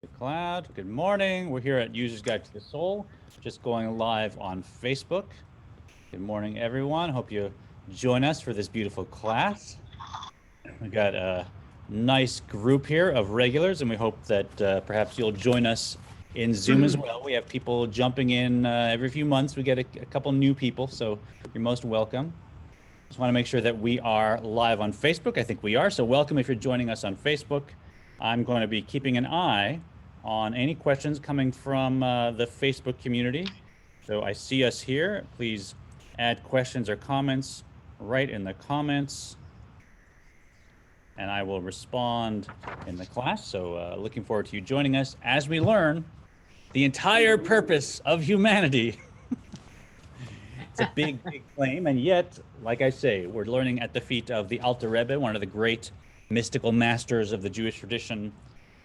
Cloud. Good morning. We're here at User's Guide to the Soul, just going live on Facebook. Good morning, everyone. Hope you join us for this beautiful class. We've got a nice group here of regulars, and we hope that perhaps you'll join us in Zoom as well. We have people jumping in every few months. We get a couple new people, so you're most welcome. Just want to make sure that we are live on Facebook. I think we are, so welcome if you're joining us on Facebook. I'm going to be keeping an eye on any questions coming from the Facebook community. So I see us here. Please add questions or comments right in the comments, and I will respond in the class. So looking forward to you joining us as we learn the entire purpose of humanity. It's a big, big claim, and yet, like I say, we're learning at the feet of the Alter Rebbe, one of the great mystical masters of the Jewish tradition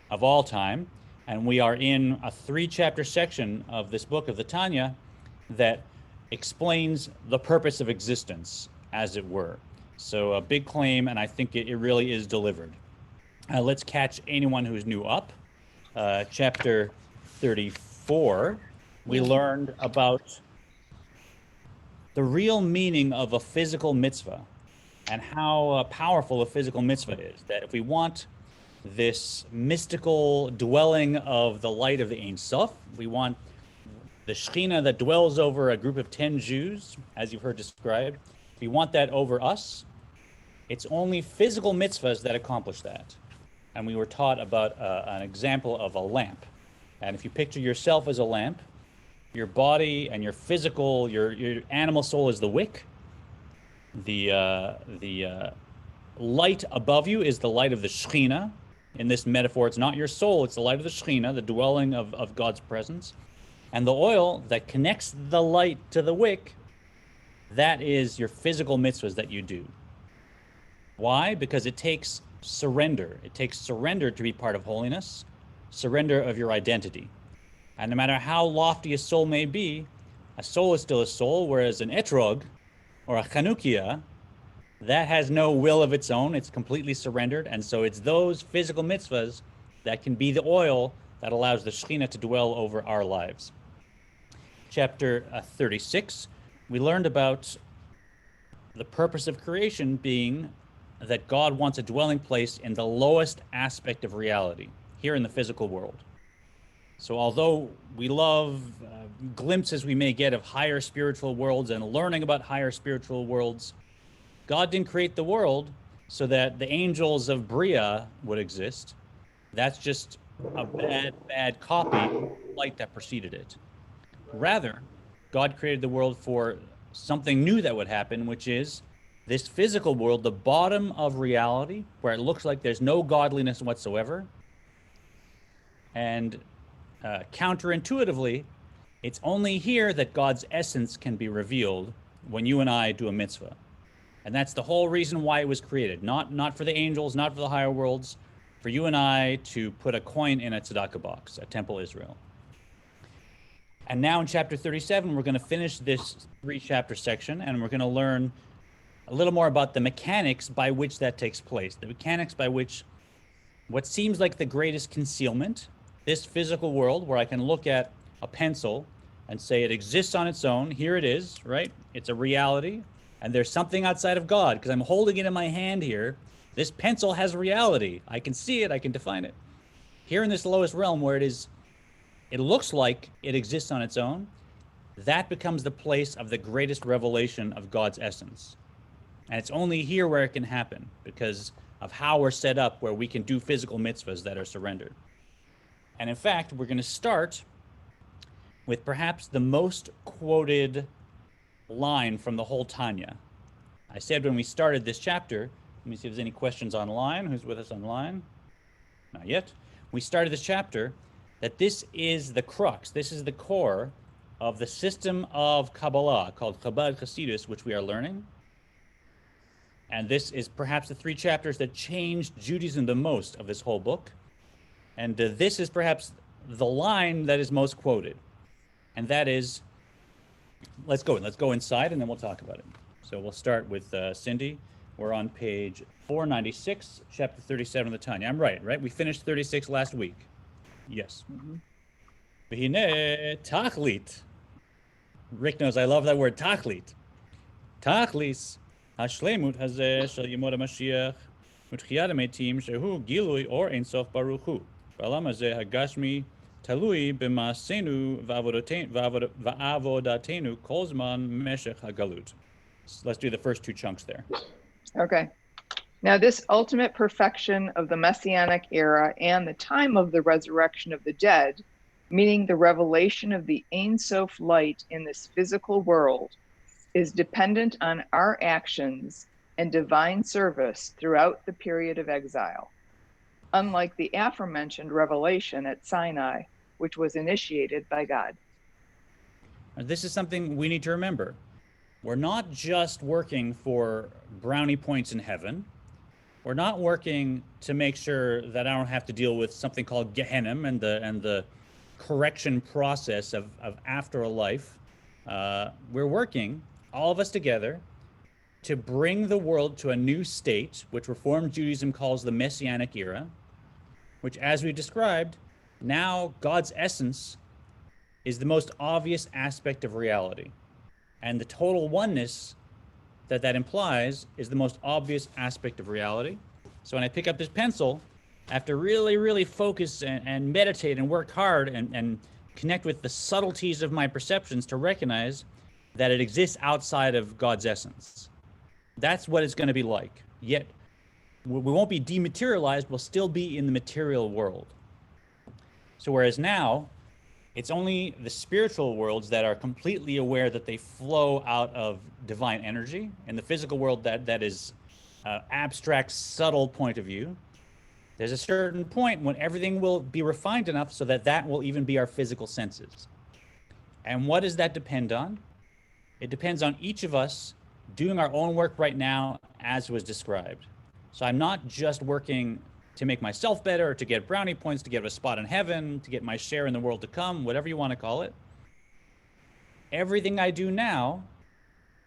of all time. And we are in a 3-chapter section of this book of the Tanya that explains the purpose of existence, as it were. So a big claim, and I think it really is delivered. Let's catch anyone who's new up. Chapter 34, we learned about the real meaning of a physical mitzvah and how powerful a physical mitzvah is. That if we want this mystical dwelling of the light of the Ein Sof, we want the Shekhinah that dwells over a group of 10 Jews, as you've heard described, if we want that over us, it's only physical mitzvahs that accomplish that. And we were taught about an example of a lamp. And if you picture yourself as a lamp, your body and your physical, your animal soul is the wick. The light above you is the light of the Shekhinah. In this metaphor, it's not your soul, it's the light of the Shekhinah, the dwelling of God's presence. And the oil that connects the light to the wick, that is your physical mitzvahs that you do. Why? Because it takes surrender. It takes surrender to be part of holiness, surrender of your identity. And no matter how lofty a soul may be, a soul is still a soul, whereas an etrog, or a chanukia, that has no will of its own. It's completely surrendered. And so it's those physical mitzvahs that can be the oil that allows the Shekhinah to dwell over our lives. Chapter 36, we learned about the purpose of creation being that God wants a dwelling place in the lowest aspect of reality, here in the physical world. So although we love glimpses we may get of higher spiritual worlds and learning about higher spiritual worlds, God didn't create the world so that the angels of Bria would exist. That's just a bad copy of the light that preceded it. Rather, God created the world for something new that would happen, which is this physical world, the bottom of reality, where it looks like there's no godliness whatsoever. And counterintuitively, it's only here that God's essence can be revealed when you and I do a mitzvah. And that's the whole reason why it was created. Not for the angels, not for the higher worlds, for you and I to put a coin in a tzedakah box at Temple Israel. And now in chapter 37, we're going to finish this 3-chapter section, and we're going to learn a little more about the mechanics by which that takes place. The mechanics by which what seems like the greatest concealment, this physical world where I can look at a pencil and say it exists on its own. Here it is, right? It's a reality. And there's something outside of God because I'm holding it in my hand here. This pencil has reality. I can see it. I can define it. Here in this lowest realm where it looks like it exists on its own, that becomes the place of the greatest revelation of God's essence. And it's only here where it can happen because of how we're set up, where we can do physical mitzvahs that are surrendered. And in fact, we're going to start with perhaps the most quoted line from the whole Tanya. I said when we started this chapter, let me see if there's any questions online. Who's with us online? Not yet. We started this chapter that this is the crux, this is the core of the system of Kabbalah called Chabad Hasidus, which we are learning. And this is perhaps the 3 chapters that changed Judaism the most of this whole book. And this is perhaps the line that is most quoted. And that is, let's go inside and then we'll talk about it. So we'll start with Cindy. We're on page 496, chapter 37 of the Tanya. I'm right? We finished 36 last week. Yes. Mhm. V'hineh tachlit. Rick knows I love that word, tachlit. Tachlis hashlemut hazeh shel yemot HaMashiach utchiyat hametim shehu gilui or ein sof baruch hu. V'alam hazeh hagashmi talui b'maasenu va'avodatenu kol zman meshech hagalut. Let's do the first two chunks there. Okay. Now, this ultimate perfection of the Messianic era and the time of the resurrection of the dead, meaning the revelation of the Ein Sof light in this physical world, is dependent on our actions and divine service throughout the period of exile, unlike the aforementioned revelation at Sinai, which was initiated by God. And this is something we need to remember. We're not just working for brownie points in heaven. We're not working to make sure that I don't have to deal with something called Gehenna and the correction process of after a life. We're working, all of us together, to bring the world to a new state, which Reformed Judaism calls the Messianic era, which, as we described, now God's essence is the most obvious aspect of reality. And the total oneness that implies is the most obvious aspect of reality. So when I pick up this pencil, I have to really, really focus and meditate and work hard and connect with the subtleties of my perceptions to recognize that it exists outside of God's essence. That's what it's going to be like. Yet we won't be dematerialized, we'll still be in the material world. So whereas now, it's only the spiritual worlds that are completely aware that they flow out of divine energy. In the physical world, that is abstract, subtle point of view. There's a certain point when everything will be refined enough so that will even be our physical senses. And what does that depend on? It depends on each of us doing our own work right now as was described. So I'm not just working to make myself better, to get brownie points, to get a spot in heaven, to get my share in the world to come, whatever you want to call it. Everything I do now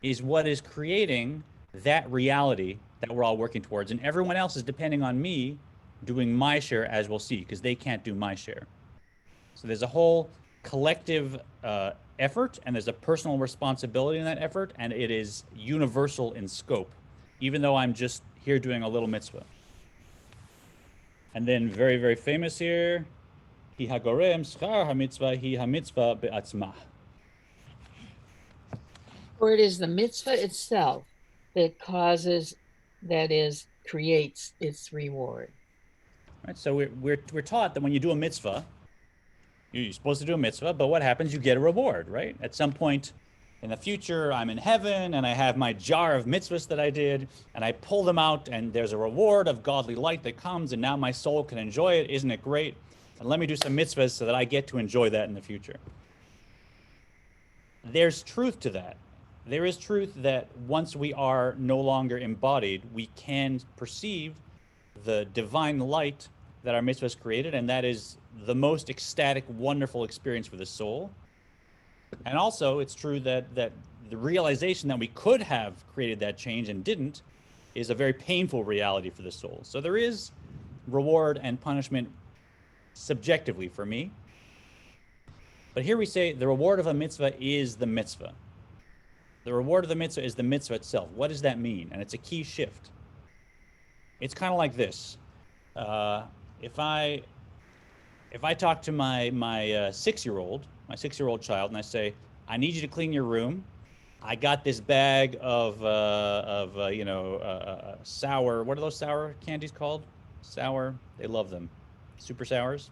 is what is creating that reality that we're all working towards. And everyone else is depending on me doing my share, as we'll see, because they can't do my share. So there's a whole collective effort, and there's a personal responsibility in that effort, and it is universal in scope, even though I'm just here doing a little mitzvah. And then very, very famous here, Hi hagorem schar hamitzvah hi hamitzvah be'atzmah. For it is the mitzvah itself that creates its reward. Right, so we're taught that when you do a mitzvah, you're supposed to do a mitzvah, but what happens? You get a reward, right? At some point in the future, I'm in heaven and I have my jar of mitzvahs that I did, and I pull them out, and there's a reward of godly light that comes, and now my soul can enjoy it. Isn't it great? And let me do some mitzvahs so that I get to enjoy that in the future. There's truth to that. There is truth that once we are no longer embodied, we can perceive the divine light that our mitzvahs created, and that is the most ecstatic, wonderful experience for the soul. And also, it's true that the realization that we could have created that change and didn't is a very painful reality for the soul. So there is reward and punishment subjectively for me. But here we say the reward of a mitzvah is the mitzvah. The reward of the mitzvah is the mitzvah itself. What does that mean? And it's a key shift. It's kind of like this. If I talk to my 6-year-old child, and I say, I need you to clean your room. I got this bag of sour, what are those sour candies called? Sour, they love them. Super sours,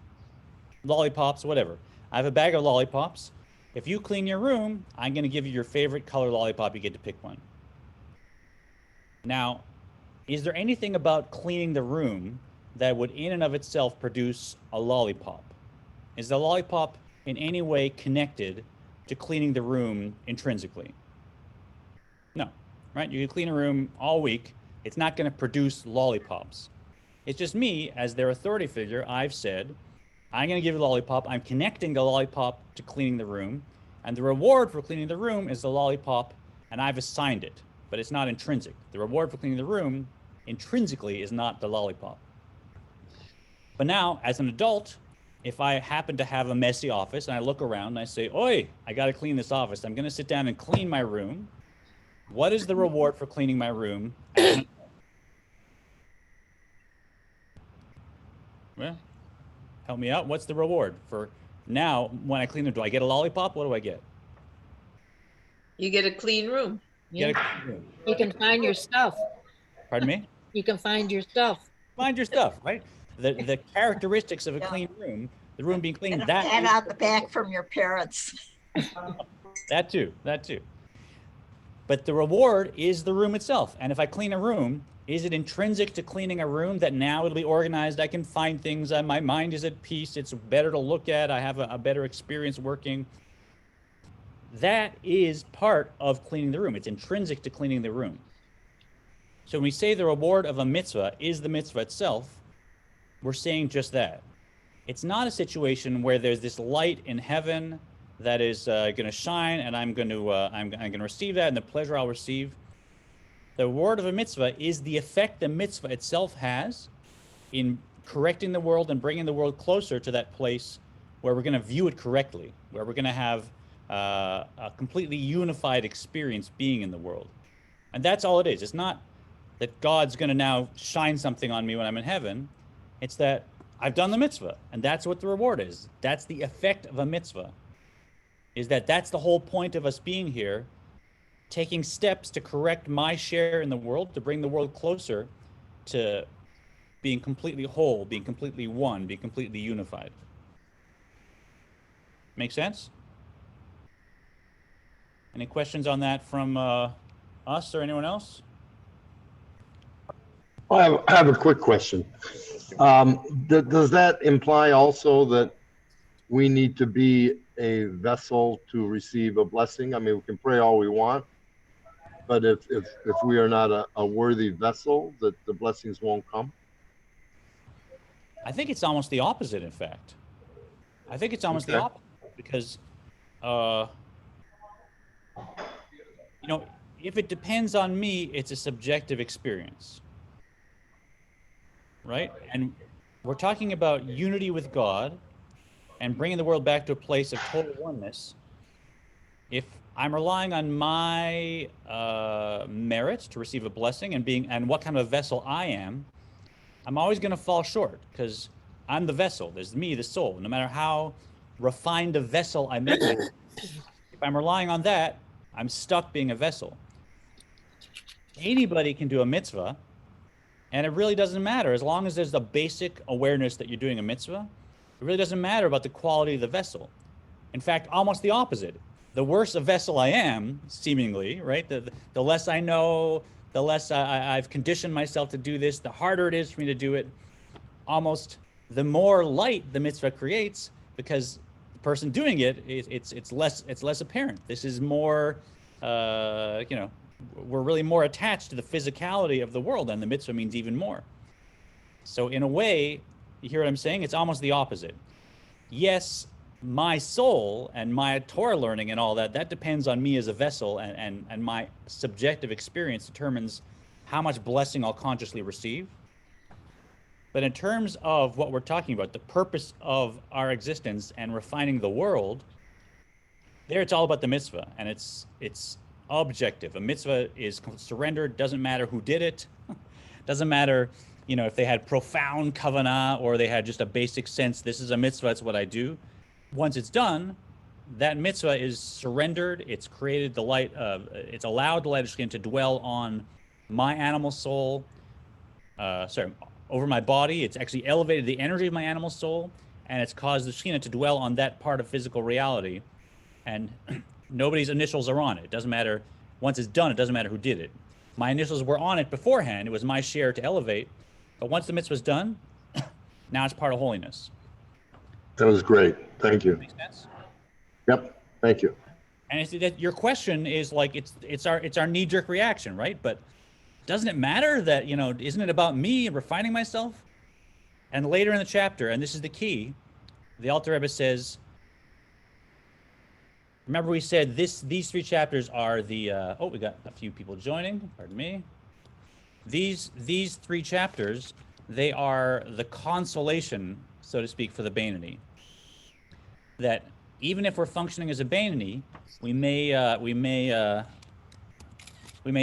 lollipops, whatever. I have a bag of lollipops. If you clean your room, I'm going to give you your favorite color lollipop. You get to pick one. Now, is there anything about cleaning the room that would in and of itself produce a lollipop? Is the lollipop in any way connected to cleaning the room intrinsically? No, right? You can clean a room all week. It's not going to produce lollipops. It's just me, as their authority figure, I've said, I'm going to give you a lollipop. I'm connecting the lollipop to cleaning the room. And the reward for cleaning the room is the lollipop, and I've assigned it. But it's not intrinsic. The reward for cleaning the room intrinsically is not the lollipop. But now, as an adult, if I happen to have a messy office and I look around and I say, oi, I got to clean this office. I'm going to sit down and clean my room. What is the reward for cleaning my room? Well, help me out. What's the reward for now when I clean them? Do I get a lollipop? What do I get? You get a clean room. Get a Yeah. clean room. You can find your stuff. Pardon me? You can find your stuff. Find your stuff, right? The characteristics of a clean room, the room being clean, And a that pat on the back from your parents. that too. But the reward is the room itself. And if I clean a room, is it intrinsic to cleaning a room that now it'll be organized? I can find things. My mind is at peace. It's better to look at. I have a better experience working. That is part of cleaning the room. It's intrinsic to cleaning the room. So when we say the reward of a mitzvah is the mitzvah itself, we're saying just that. It's not a situation where there's this light in heaven that is going to shine, and I'm going to receive that, and the pleasure I'll receive. The reward of a mitzvah is the effect the mitzvah itself has in correcting the world and bringing the world closer to that place where we're going to view it correctly, where we're going to have a completely unified experience being in the world. And that's all it is. It's not that God's going to now shine something on me when I'm in heaven. It's that I've done the mitzvah, and that's what the reward is. That's the effect of a mitzvah, is that's the whole point of us being here, taking steps to correct my share in the world, to bring the world closer to being completely whole, being completely one, being completely unified. Make sense? Any questions on that from us or anyone else? I have a quick question. Does that imply also that we need to be a vessel to receive a blessing? I mean, we can pray all we want, but if we are not a worthy vessel, that the blessings won't come? I think it's almost the opposite, in fact. I think it's almost the opposite, because, if it depends on me, it's a subjective experience, right? And we're talking about unity with God and bringing the world back to a place of total oneness. If I'm relying on my merit to receive a blessing and what kind of a vessel I am, I'm always going to fall short, because I'm the vessel. There's me, the soul. No matter how refined a vessel I make it, if I'm relying on that, I'm stuck being a vessel. Anybody can do a mitzvah, and it really doesn't matter. As long as there's the basic awareness that you're doing a mitzvah, it really doesn't matter about the quality of the vessel. In fact, almost the opposite. The worse a vessel I am, seemingly, right? The less I know, the less I've conditioned myself to do this, the harder it is for me to do it. Almost the more light the mitzvah creates, because the person doing it, it's less apparent. This is more, we're really more attached to the physicality of the world, and the mitzvah means even more. So in a way, you hear what I'm saying? It's almost the opposite. Yes, my soul and my Torah learning and all that depends on me as a vessel, and my subjective experience determines how much blessing I'll consciously receive. But in terms of what we're talking about, the purpose of our existence and refining the world, there it's all about the mitzvah, and it's objective. A mitzvah is surrendered, doesn't matter who did it, doesn't matter, if they had profound kavanah or they had just a basic sense, this is a mitzvah, it's what I do. Once it's done, that mitzvah is surrendered, it's created the light of, it's allowed the light of Shekhinah to dwell on my animal soul, over my body. It's actually elevated the energy of my animal soul, and it's caused the Shekhinah to dwell on that part of physical reality. And nobody's initials are on it. It doesn't matter. Once it's done, it doesn't matter who did it. My initials were on it beforehand. It was my share to elevate. But once the mitzvah's done, now it's part of holiness. That was great. Thank you. Makes sense? Yep. Thank you. And it's that your question is like it's our knee-jerk reaction, right? But doesn't it matter that, isn't it about me refining myself? And later in the chapter, and this is the key, the Alter Rebbe says, remember we said these three chapters are the, we got a few people joining, pardon me. These three chapters, they are the consolation, so to speak, for the Beinoni. that even if we're functioning as a Beinoni, we may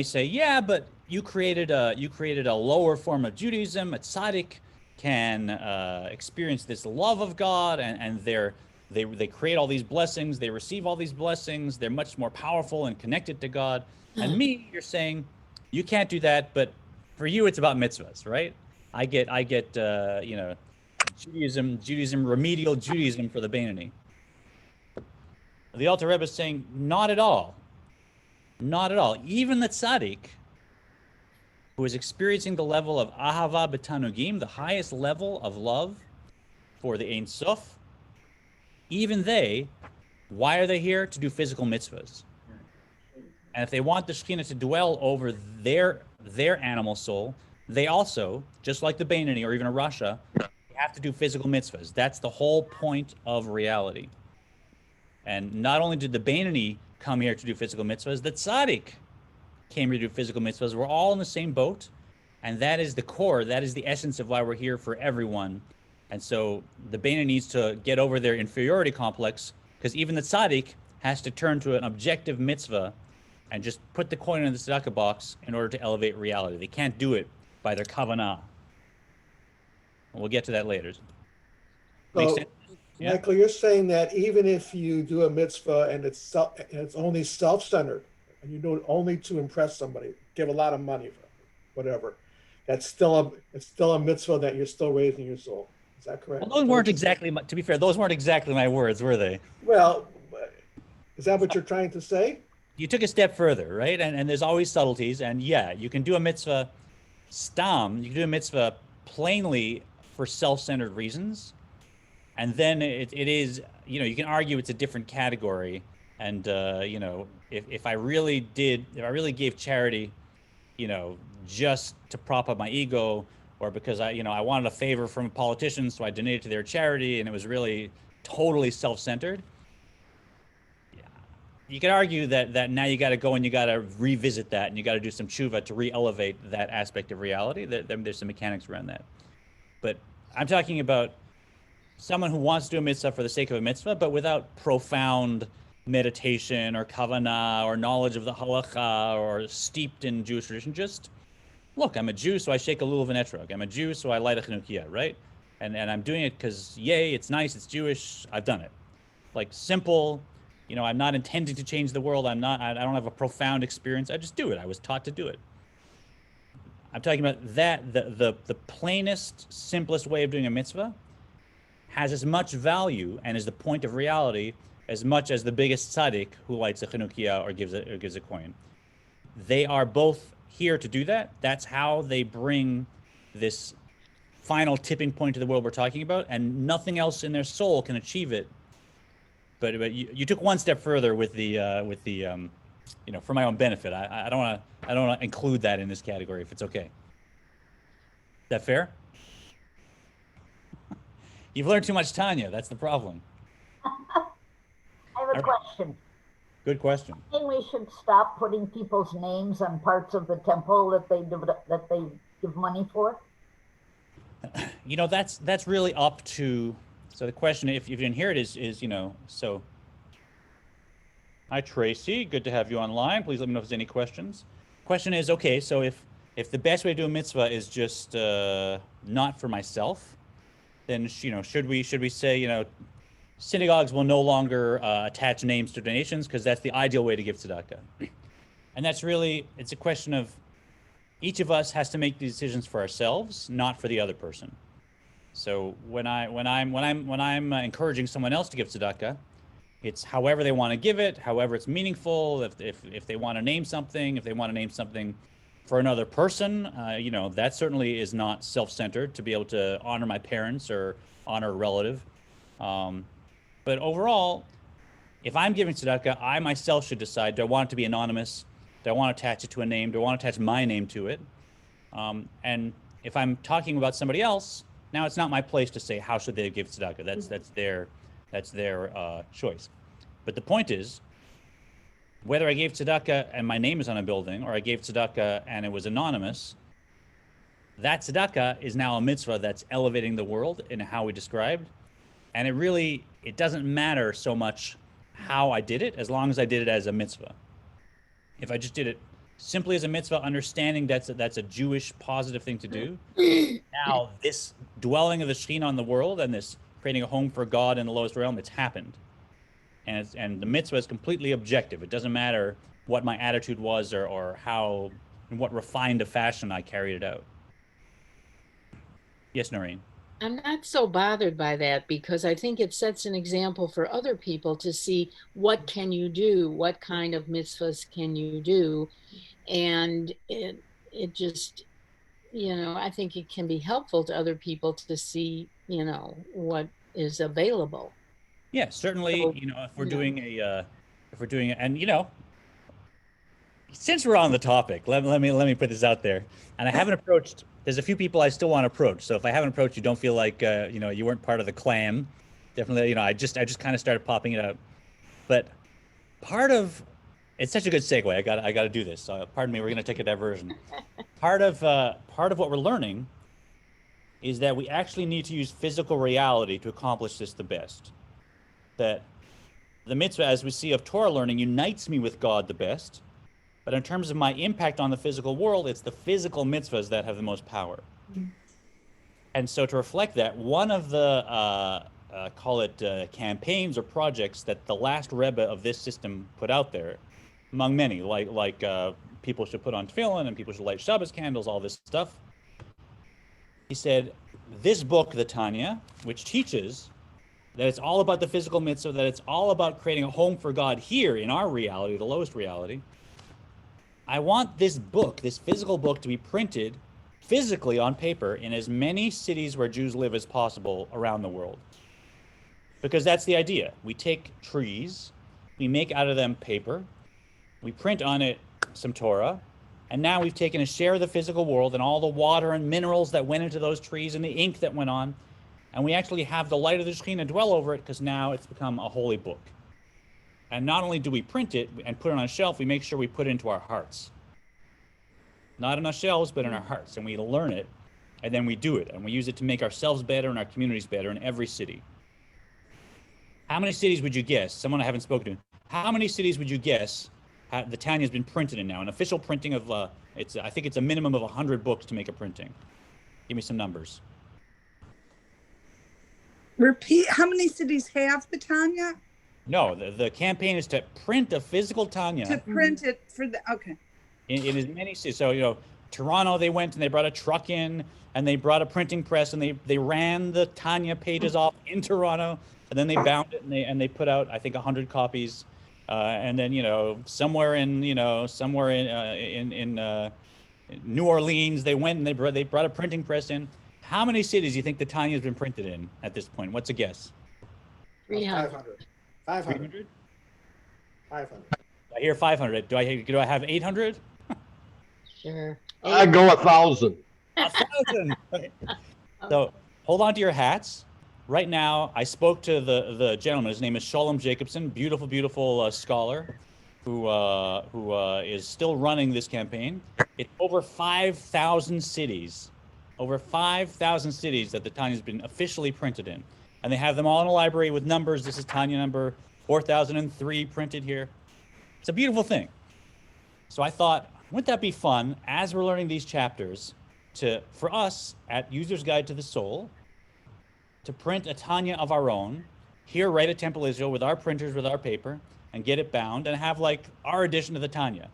say, yeah, but you created a lower form of Judaism. A tzaddik can experience this love of God, and they create all these blessings. They receive all these blessings. They're much more powerful and connected to God. And me, you're saying, you can't do that. But for you, it's about mitzvahs, right? I get Judaism, remedial Judaism for the Beinoni. The Alter Rebbe is saying, not at all. Not at all. Even the tzaddik, who is experiencing the level of ahava b'tanugim, the highest level of love for the Ein Sof, even they, why are they here? To do physical mitzvahs. And if they want the Shekhinah to dwell over their animal soul, they also, just like the Beinoni or even a Rasha, have to do physical mitzvahs. That's the whole point of reality. And not only did the Beinoni come here to do physical mitzvahs, the tzaddik came here to do physical mitzvahs. We're all in the same boat, and that is the core, that is the essence of why we're here for everyone. And so the Beinoni needs to get over their inferiority complex, because even the tzaddik has to turn to an objective mitzvah and just put the coin in the tzedakah box in order to elevate reality. They can't do it by their kavanah. We'll get to that later. So, Yeah. Michael, you're saying that even if you do a mitzvah and it's only self-centered, and you do it only to impress somebody, give a lot of money for whatever, it's still a mitzvah that you're still raising your soul. Is that correct? Well, those weren't exactly, to be fair, those weren't exactly my words, were they? Well, is that what you're trying to say? You took a step further, right? And there's always subtleties. And yeah, you can do a mitzvah stam, you can do a mitzvah plainly for self-centered reasons. And then it is, you can argue it's a different category. And, if I really gave charity, just to prop up my ego, or because I wanted a favor from a politician, so I donated to their charity, and it was really totally self-centered. You could argue that now you got to go and you got to revisit that, and you got to do some tshuva to re-elevate that aspect of reality. There's some mechanics around that. But I'm talking about someone who wants to do a mitzvah for the sake of a mitzvah, but without profound meditation or kavanah or knowledge of the halacha or steeped in Jewish tradition. Just, look, I'm a Jew, so I shake a lulav and etrog. I'm a Jew, so I light a chanukiah, right? And I'm doing it because, yay, it's nice, it's Jewish, I've done it. Like, simple, I'm not intending to change the world. I don't have a profound experience. I just do it. I was taught to do it. I'm talking about that, the plainest, simplest way of doing a mitzvah has as much value and is the point of reality as much as the biggest tzaddik who lights a chanukiah or gives a coin. They are both here to do that. That's how they bring this final tipping point to the world we're talking about, and nothing else in their soul can achieve it. But you took one step further with the for my own benefit. I don't want to include that in this category if it's okay. Is that fair? You've learned too much Tanya. That's the problem. I have a question. Good question. I think we should stop putting people's names on parts of the temple that they give money for. That's really up to. So the question, if you didn't hear it, is so. Hi Tracy, good to have you online. Please let me know if there's any questions. Question is, okay, so if the best way to do a mitzvah is just not for myself, then should we say synagogues will no longer attach names to donations because that's the ideal way to give tzedakah. And that's really, it's a question of each of us has to make these decisions for ourselves, not for the other person. So when I'm encouraging someone else to give tzedakah, it's however they want to give it, however it's meaningful. If they want to name something, if they want to name something for another person, that certainly is not self-centered to be able to honor my parents or honor a relative. But overall, if I'm giving tzedakah, I myself should decide, do I want it to be anonymous? Do I want to attach it to a name? Do I want to attach my name to it? And if I'm talking about somebody else, now it's not my place to say how should they give tzedakah. That's their choice. But the point is, whether I gave tzedakah and my name is on a building, or I gave tzedakah and it was anonymous, that tzedakah is now a mitzvah that's elevating the world in how we described. And it really it doesn't matter so much how I did it, as long as I did it as a mitzvah. If I just did it simply as a mitzvah, understanding that's a Jewish positive thing to do, now this dwelling of the Shekhinah on the world and this creating a home for God in the lowest realm, it's happened. And the mitzvah is completely objective. It doesn't matter what my attitude was or how, in what refined a fashion I carried it out. Yes, Noreen. I'm not so bothered by that because I think it sets an example for other people to see what can you do, what kind of mitzvahs can you do, and it just, you know, I think it can be helpful to other people to see, you know, what is available. Yeah, certainly. So, you know, if we're doing and you know, since we're on the topic, let me put this out there. And I haven't approached. There's a few people I still want to approach. So if I haven't approached you, don't feel like you know, you weren't part of the clan. Definitely, you know, I just kind of started popping it out. But part of it's such a good segue. I got to do this. So pardon me. We're gonna take a diversion. Part of what we're learning is that we actually need to use physical reality to accomplish this the best. That the mitzvah, as we see of Torah learning, unites me with God the best. But in terms of my impact on the physical world, it's the physical mitzvahs that have the most power. And so to reflect that, one of the, call it campaigns or projects that the last Rebbe of this system put out there, among many, like people should put on tefillin and people should light Shabbos candles, all this stuff. He said, this book, the Tanya, which teaches that it's all about the physical mitzvah, that it's all about creating a home for God here in our reality, the lowest reality. I want this book, this physical book, to be printed physically on paper in as many cities where Jews live as possible around the world. Because that's the idea. We take trees, we make out of them paper, we print on it some Torah, and now we've taken a share of the physical world and all the water and minerals that went into those trees and the ink that went on, and we actually have the light of the Shekhinah dwell over it because now it's become a holy book. And not only do we print it and put it on a shelf, we make sure we put it into our hearts. Not in our shelves, but in our hearts. And we learn it, and then we do it. And we use it to make ourselves better and our communities better in every city. How many cities would you guess, someone I haven't spoken to, how many cities would you guess the Tanya has been printed in now? An official printing of, I think it's a minimum of 100 books to make a printing. Give me some numbers. Repeat, how many cities have the Tanya? No, the campaign is to print a physical Tanya. To print it for the, okay. In as many cities. So, you know, Toronto, they went and they brought a truck in and they brought a printing press and they ran the Tanya pages off in Toronto, and then they bound it and they put out, I think, 100 copies. And then, you know, somewhere in New Orleans, they went and they brought a printing press in. How many cities do you think the Tanya has been printed in at this point? What's a guess? 300. 500. 500. I hear 500. Do I have 800? Sure. I go 1,000. 1,000. So hold on to your hats. Right now, I spoke to the gentleman. His name is Shalom Jacobson, beautiful scholar, who is still running this campaign. It's over 5,000 cities. Over 5,000 cities that the Tanya has been officially printed in. And they have them all in a library with numbers. This is Tanya number 4003 printed here. It's a beautiful thing. So I thought, wouldn't that be fun as we're learning these chapters for us at User's Guide to the Soul to print a Tanya of our own here right at Temple Israel with our printers, with our paper, and get it bound and have like our edition of the Tanya.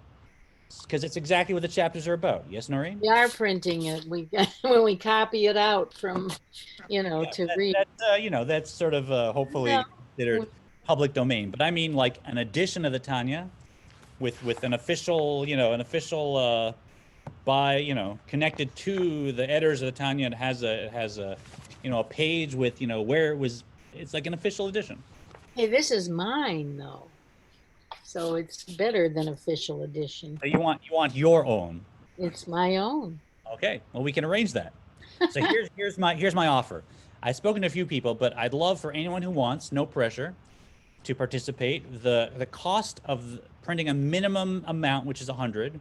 Because it's exactly what the chapters are about. Yes, Noreen? We are printing it. When we copy it out from, you know, to read. You know, that's sort of hopefully considered public domain. But I mean, like an edition of the Tanya with an official, connected to the editors of the Tanya. It has a a page with, where it was. It's like an official edition. Hey, this is mine though. So it's better than official edition. So you want your own. It's my own. Okay, well, we can arrange that. So here's my offer. I've spoken to a few people, but I'd love for anyone who wants, no pressure, to participate. The cost of printing a minimum amount, which is 100,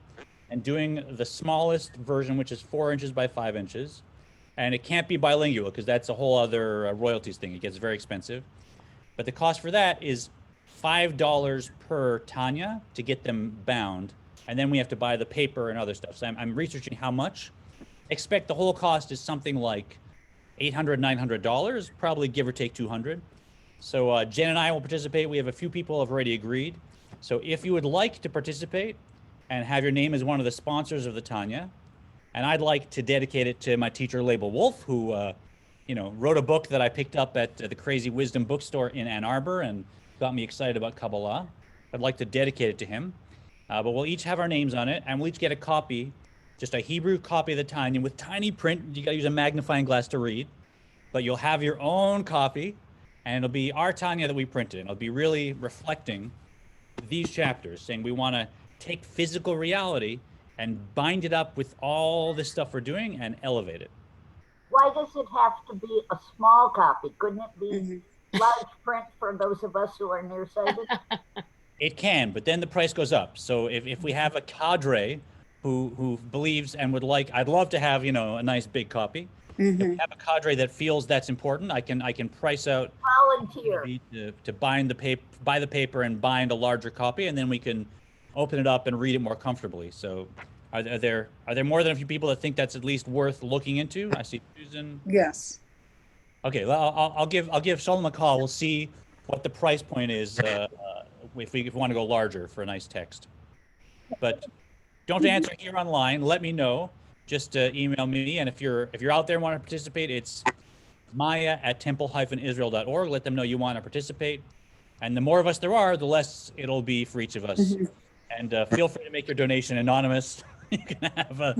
and doing the smallest version, which is 4 inches by 5 inches, and it can't be bilingual because that's a whole other royalties thing. It gets very expensive. But the cost for that is $5 per Tanya to get them bound. And then we have to buy the paper and other stuff. So I'm researching how much. Expect the whole cost is something like $800, $900, probably give or take 200. So Jen and I will participate. We have a few people have already agreed. So if you would like to participate and have your name as one of the sponsors of the Tanya, and I'd like to dedicate it to my teacher, Laibl Wolf, who wrote a book that I picked up at the Crazy Wisdom bookstore in Ann Arbor and got me excited about Kabbalah. I'd like to dedicate it to him. But we'll each have our names on it, and we'll each get a copy, just a Hebrew copy of the Tanya with tiny print. You got to use a magnifying glass to read, but you'll have your own copy, and it'll be our Tanya that we printed. It'll be really reflecting these chapters, saying we want to take physical reality and bind it up with all this stuff we're doing and elevate it. Why does it have to be a small copy? Couldn't it be large print for those of us who are nearsighted? It can, but then the price goes up. So if we have a cadre who believes and would like, I'd love to have, a nice big copy. If we have a cadre that feels that's important, I can price out volunteer to bind the paper, buy the paper and bind a larger copy, and then we can open it up and read it more comfortably. So are there more than a few people that think that's at least worth looking into? I see Susan. Yes. Okay, well, I'll give Shalom a call. We'll see what the price point is if we want to go larger for a nice text. But don't answer here online. Let me know. Just email me, and if you're out there and want to participate, it's maya@temple-israel.org. Let them know you want to participate, and the more of us there are, the less it'll be for each of us. And feel free to make your donation anonymous. You can have a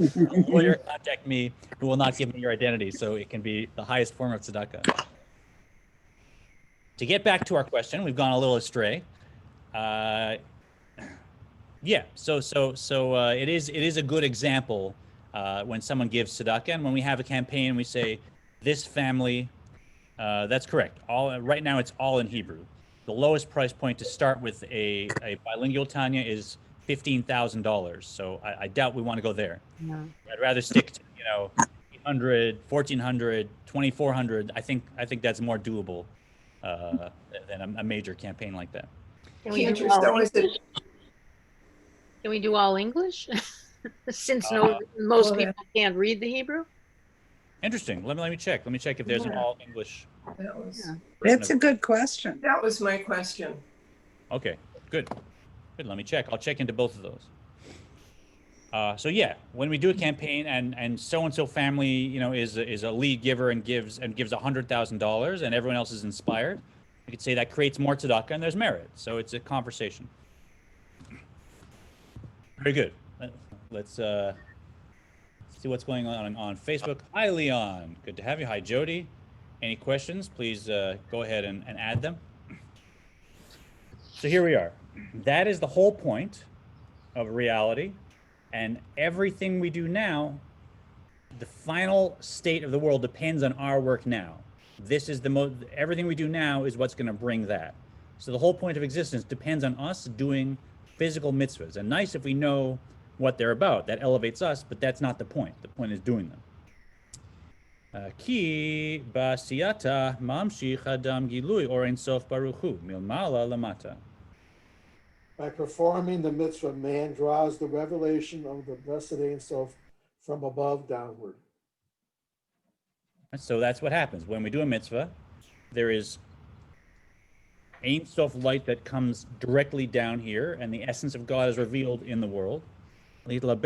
lawyer contact me who will not give me your identity, so it can be the highest form of tzedakah. To get back to our question, we've gone a little astray. Yeah, so it is a good example when someone gives tzedakah, and when we have a campaign, we say this family. That's correct. Right now, it's all in Hebrew. The lowest price point to start with a bilingual Tanya is $15,000. So I doubt we want to go there. No. I'd rather stick to $800, $1,400, $2,400. I think that's more doable than a major campaign like that. Can we do all English? Can we do all English? Since most people can't read the Hebrew. Interesting. Let me check. Let me check if there's an all English. That's a good question. That was my question. Okay, good. Let me check. I'll check into both of those. So yeah, when we do a campaign and so family, is a lead giver and gives $100,000 and everyone else is inspired, we could say that creates more tzedakah and there's merit. So it's a conversation. Very good. Let's see what's going on Facebook. Hi, Leon. Good to have you. Hi, Jody. Any questions? Please go ahead and add them. So here we are. That is the whole point of reality. And everything we do now, the final state of the world depends on our work now. This is everything we do now is what's going to bring that. So the whole point of existence depends on us doing physical mitzvahs. And nice if we know what they're about. That elevates us, but that's not the point. The point is doing them. Ki ba'asiyata mamshich adam gilui or ein sof baruch hu milmala lamata. By performing the mitzvah, man draws the revelation of the blessed Ein Sof from above downward. So that's what happens. When we do a mitzvah, there is Ein Sof light that comes directly down here, and the essence of God is revealed in the world. To be clothed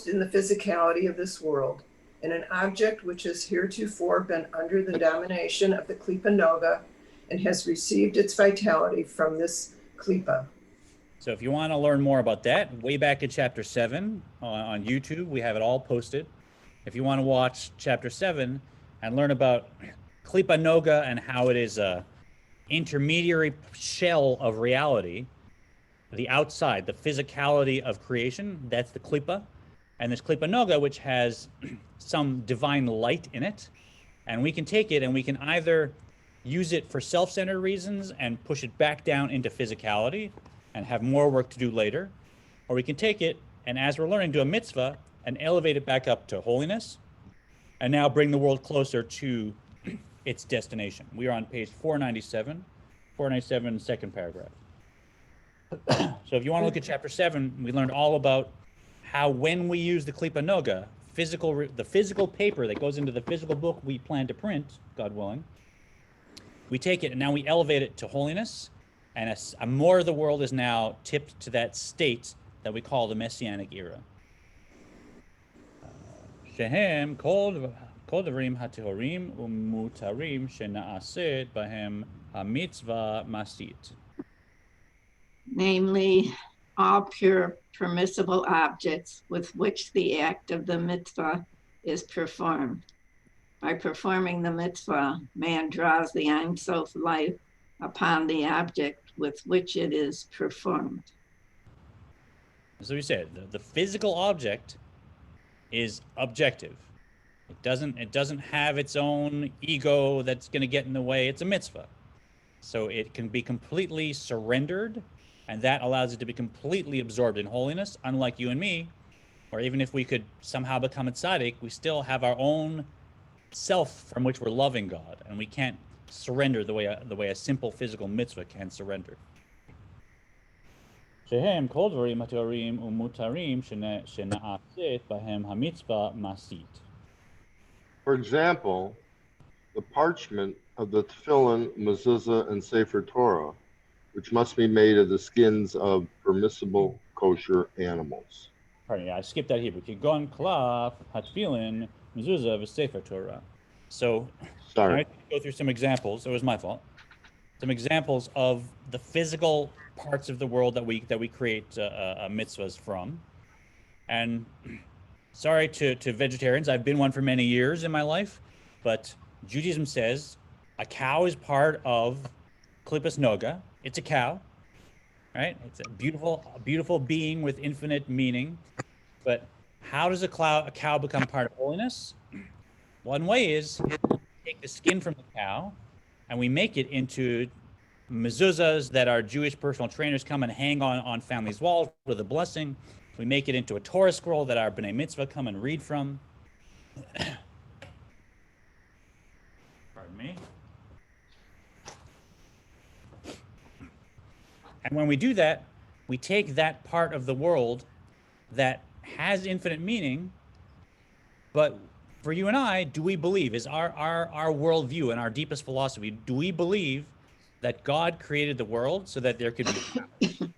in the physicality of this world, in an object which has heretofore been under the domination of the Klipa Noga and has received its vitality from this Klipa. So if you want to learn more about that, way back in chapter 7 on YouTube, we have it all posted. If you want to watch chapter 7 and learn about Klipa Noga and how it is a intermediary shell of reality, the outside, the physicality of creation, that's the Klipa. And this Klipa Noga, which has some divine light in it, and we can take it and we can either use it for self-centered reasons and push it back down into physicality and have more work to do later, or we can take it and as we're learning, do a mitzvah and elevate it back up to holiness, and now bring the world closer to its destination. We are on page 497, second paragraph. So if you want to look at chapter 7, we learned all about how when we use the Klipa Noga, the physical paper that goes into the physical book we plan to print, God willing, we take it and now we elevate it to holiness, and a more of the world is now tipped to that state that we call the Messianic era. Shehem kol dvarim hatehorim umutarim shena'aset bahem hamitzvah masit. Namely, all pure permissible objects with which the act of the mitzvah is performed. By performing the mitzvah, man draws the Ein Sof life upon the object with which it is performed. So we said the physical object is objective. It doesn't have its own ego that's going to get in the way. It's a mitzvah. So it can be completely surrendered, and that allows it to be completely absorbed in holiness, unlike you and me, or even if we could somehow become a tzaddik, we still have our own self from which we're loving God, and we can't surrender the way a simple physical mitzvah can surrender. Shehem kol dvarim hatehorim umutarim shena'aset bahem hamitzvah masit. For example, the parchment of the tefillin, mezuzah, and sefer Torah, which must be made of the skins of permissible kosher animals. Pardon me, I skipped that Hebrew. Kigon klaf hatfilin mezuzah v'sefer Torah. So, sorry. I go through some examples. It was my fault. Some examples of the physical parts of the world that we create mitzvahs from. And sorry to vegetarians, I've been one for many years in my life, but Judaism says a cow is part of Klipas Noga. It's a cow, right? It's a beautiful being with infinite meaning. But how does a cow become part of holiness? One way is take the skin from the cow and we make it into mezuzahs that our Jewish personal trainers come and hang on families' walls with a blessing. We make it into a Torah scroll that our B'nai Mitzvah come and read from. Pardon me. And when we do that, we take that part of the world that has infinite meaning, but for you and I, do we believe, is our worldview and our deepest philosophy, do we believe that God created the world so that there could be cows?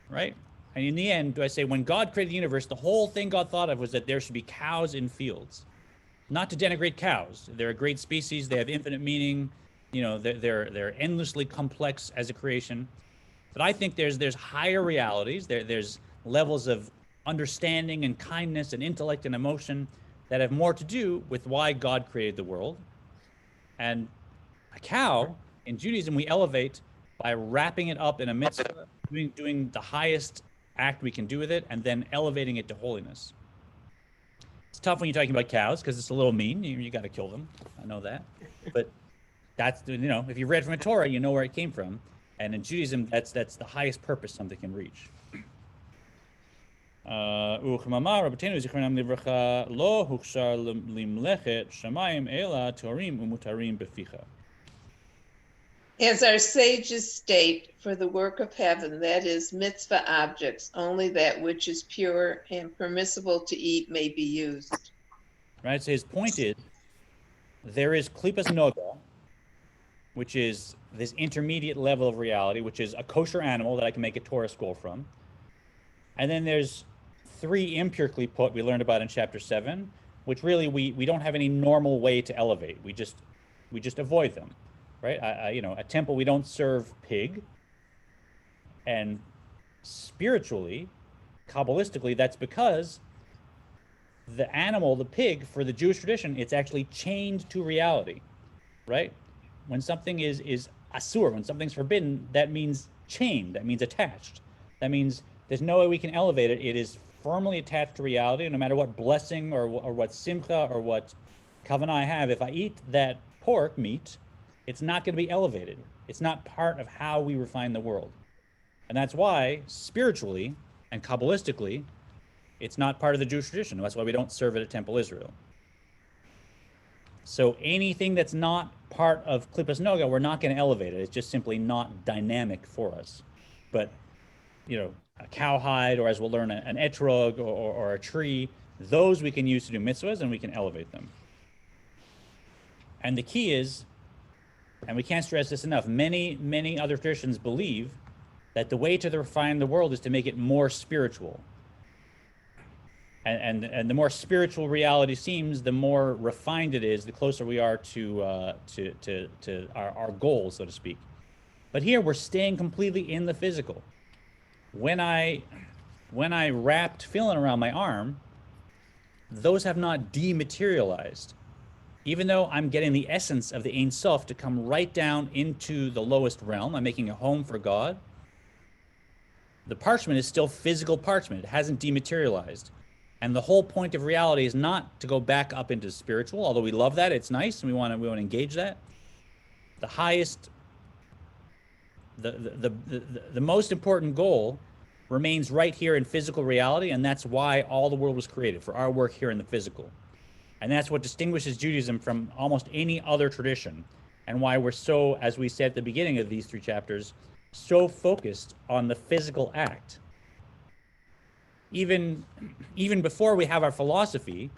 Right? And in the end, do I say when God created the universe, the whole thing God thought of was that there should be cows in fields. Not to denigrate cows. They're a great species. They have infinite meaning. You know, they're endlessly complex as a creation. But I think there's higher realities. There's levels of understanding and kindness and intellect and emotion that have more to do with why God created the world. And a cow, in Judaism, we elevate by wrapping it up in a mitzvah, doing the highest act we can do with it, and then elevating it to holiness. It's tough when you're talking about cows because it's a little mean. You got to kill them. I know that. But that's, you know, if you read from a Torah, you know where it came from. And in Judaism, that's the highest purpose something can reach. As our sages state, for the work of heaven, that is, mitzvah objects, only that which is pure and permissible to eat may be used. Right, so his point is, there is Klipas Noga, which is this intermediate level of reality, which is a kosher animal that I can make a Torah scroll from. And then there's 3 impure klipot we learned about in chapter 7, which really we don't have any normal way to elevate. We just avoid them, right? You know, a temple, we don't serve pig. And spiritually, kabbalistically, that's because the animal, the pig, for the Jewish tradition, it's actually chained to reality, right? When something is asur, when something's forbidden, that means chained, that means attached. That means there's no way we can elevate it. It is firmly attached to reality, no matter what blessing or what simcha or what kavanah I have. If I eat that pork meat, it's not going to be elevated. It's not part of how we refine the world. And that's why, spiritually, And Kabbalistically, it's not part of the Jewish tradition. That's why we don't serve it at Temple Israel. So anything that's not part of Klippas Noga, we're not going to elevate it. It's just simply not dynamic for us. But, you know, a cowhide, or as we'll learn, an etrog or a tree, those we can use to do mitzvahs, and we can elevate them. And the key is, and we can't stress this enough, many other traditions believe that the way to refine the world is to make it more spiritual. And the more spiritual reality seems, the more refined it is, the closer we are to our goal, so to speak. But here we're staying completely in the physical. When I wrapped tefillin around my arm, those have not dematerialized. Even though I'm getting the essence of the Ein Sof to come right down into the lowest realm, I'm making a home for God, the parchment is still physical parchment. It hasn't dematerialized. And the whole point of reality is not to go back up into spiritual, although we love that, it's nice, and we want to engage that. The highest, the most important goal remains right here in physical reality, and that's why all the world was created, for our work here in the physical. And that's what distinguishes Judaism from almost any other tradition, and why we're so, as we said at the beginning of these 3 chapters, so focused on the physical act. Even before we have our philosophy,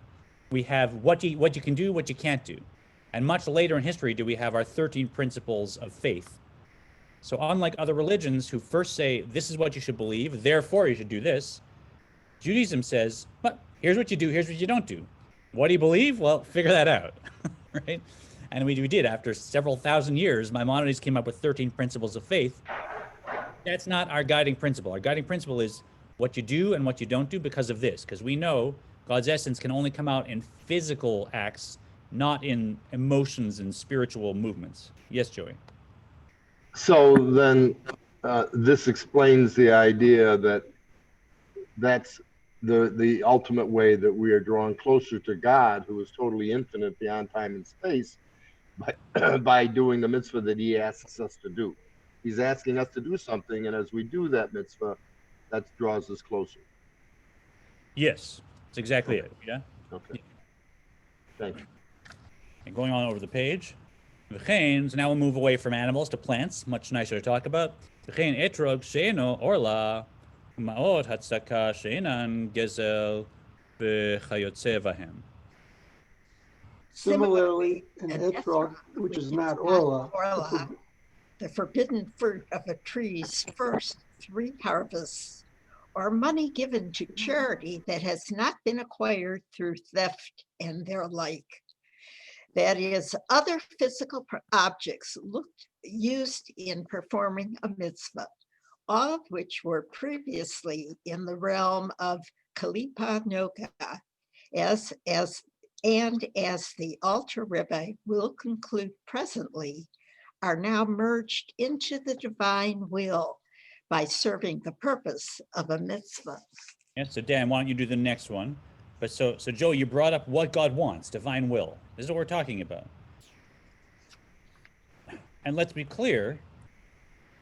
we have what you can do, what you can't do. And much later in history do we have our 13 principles of faith. So unlike other religions who first say, this is what you should believe, therefore you should do this, Judaism says, but here's what you do, here's what you don't do. What do you believe? Well, figure that out, right? And we did. After several thousand years, Maimonides came up with 13 principles of faith. That's not our guiding principle. Our guiding principle is what you do and what you don't do because of this, because we know God's essence can only come out in physical acts, not in emotions and spiritual movements. Yes, Joey? So then this explains the idea that that's the ultimate way that we are drawn closer to God, who is totally infinite beyond time and space, by doing the mitzvah that he asks us to do. He's asking us to do something, and as we do that mitzvah, that draws us closer. Yes, that's exactly it. Yeah. Okay. Thank you. And going on over the page, so now we'll move away from animals to plants. Much nicer to talk about. etrog she'eno orla ma'ot hatzaka she'enan gezel b'chayotze vahem. Similarly, an etrog, which is not orla, the forbidden fruit of a tree's first 3 harvests, or money given to charity that has not been acquired through theft and their like. That is, other physical objects used in performing a mitzvah, all of which were previously in the realm of Klippas Noga, as the Alter Rebbe will conclude presently, are now merged into the divine will by serving the purpose of a mitzvah. Yeah, so Dan, why don't you do the next one? But so Joe, you brought up what God wants, divine will. This is what we're talking about. And let's be clear,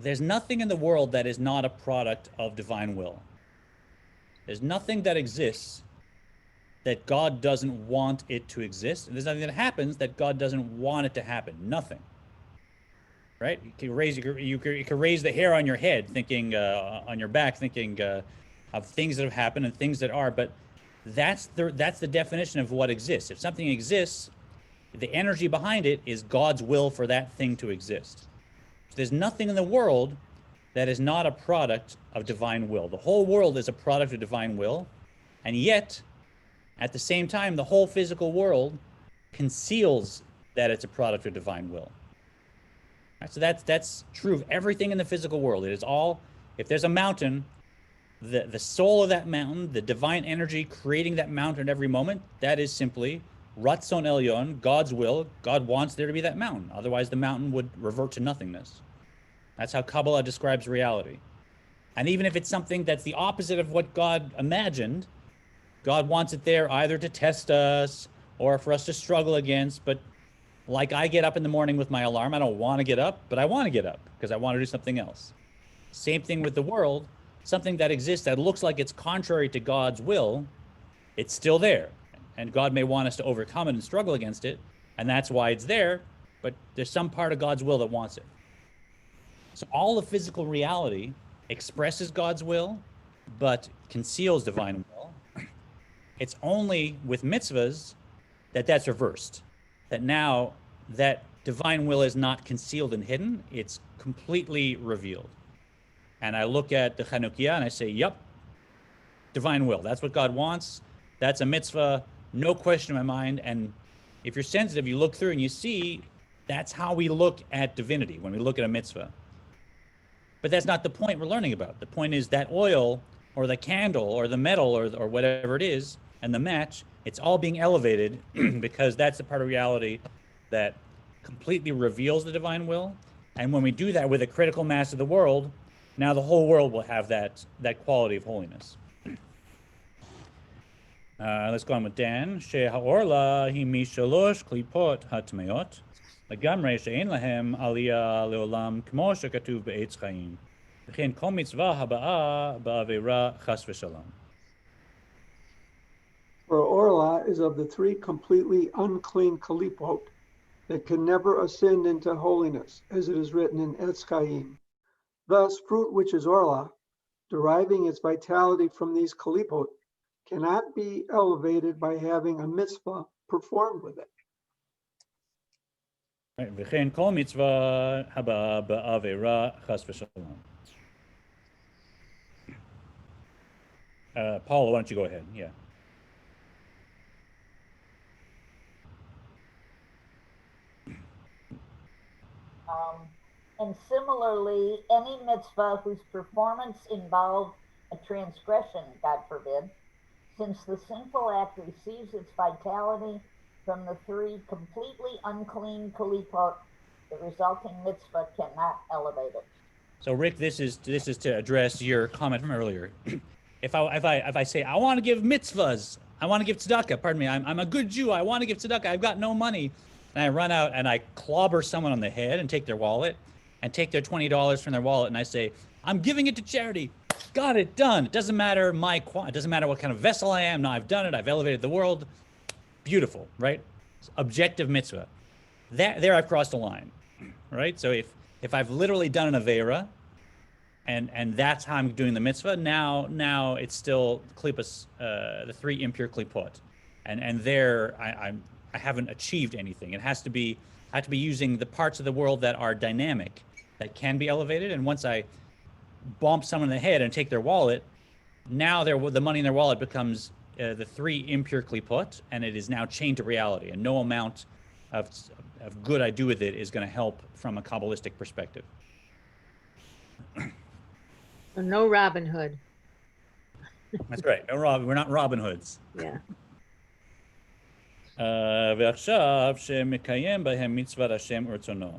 there's nothing in the world that is not a product of divine will. There's nothing that exists that God doesn't want it to exist. And there's nothing that happens that God doesn't want it to happen. Nothing. Right? You can raise the hair on your head, thinking on your back, thinking of things that have happened and things that are. But that's the definition of what exists. If something exists, the energy behind it is God's will for that thing to exist. There's nothing in the world that is not a product of divine will. The whole world is a product of divine will, and yet, at the same time, the whole physical world conceals that it's a product of divine will. So that's true of everything in the physical world. It is all, if there's a mountain, the soul of that mountain, the divine energy creating that mountain every moment, that is simply Ratzon Elyon, God's will. God wants there to be that mountain. Otherwise, the mountain would revert to nothingness. That's how Kabbalah describes reality. And even if it's something that's the opposite of what God imagined, God wants it there either to test us or for us to struggle against. But like I get up in the morning with my alarm, I don't want to get up, but I want to get up because I want to do something else. Same thing with the world. something that exists that looks like it's contrary to God's will, it's still there. And God may want us to overcome it and struggle against it, and that's why it's there, but there's some part of God's will that wants it. So all of physical reality expresses God's will, but conceals divine will. It's only with mitzvahs that that's reversed, that now that divine will is not concealed and hidden, it's completely revealed. And I look at the Chanukiah and I say, yep, divine will. That's what God wants. That's a mitzvah, no question in my mind. And if you're sensitive, you look through and you see that's how we look at divinity when we look at a mitzvah. But that's not the point we're learning about. The point is that oil or the candle or the metal or whatever it is and the match, it's all being elevated because that's the part of reality that completely reveals the divine will. And when we do that with a critical mass of the world, now the whole world will have that quality of holiness. Let's go on with Dan. She'ha'orla hi mishalosh klipot hatmeot, lagamre she'en lahem aliyah leolam kmo shekatuv be'etz chaim, v'chein kol mitzvah haba'a ba'avera chas v'shalom. For Orla is of the three completely unclean kalipot that can never ascend into holiness, as it is written in Etz Chaim. Thus, fruit which is Orla, deriving its vitality from these kalipot, cannot be elevated by having a mitzvah performed with it. V'chein kol mitzvah haba'a ba'avera chas v'shalom. Paula, why don't you go ahead? Yeah. And similarly, any mitzvah whose performance involved a transgression, God forbid, since the sinful act receives its vitality from the three completely unclean kalipot, the resulting mitzvah cannot elevate it. So Rick, this is to address your comment from earlier. If I say I want to give mitzvahs, I want to give tzedakah, pardon me, I'm a good Jew, I want to give tzedakah, I've got no money, and I run out and I clobber someone on the head and take their wallet and take their $20 from their wallet and I say, I'm giving it to charity. Got it done. It doesn't matter it doesn't matter what kind of vessel I am. Now I've done it. I've elevated the world. Beautiful, right? Objective mitzvah. There I've crossed a line, right? So if I've literally done an avera, and that's how I'm doing the mitzvah, now it's still klipas, the three impure klipot, and there I haven't achieved anything. It has to be I have to be using the parts of the world that are dynamic, that can be elevated. And once I bump someone in the head and take their wallet, now the money in their wallet becomes the three impure klipot, and it is now chained to reality. And no amount of good I do with it is going to help from a kabbalistic perspective. No Robin Hood. That's right. No Robin. We're not Robin Hoods. Yeah. ועכשיו שמקיים בהם מצוות השם ורצונו.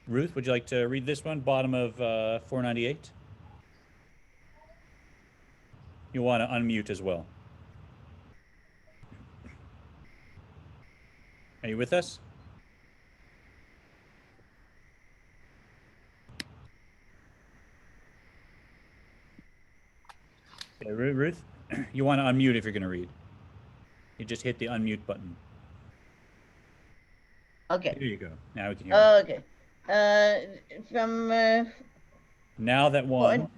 Ruth, would you like to read this one, bottom of 498? You want to unmute as well. Are you with us? Okay, Ruth, you want to unmute if you're going to read. You just hit the unmute button. Okay. There you go. Now we can hear Okay. From now that one,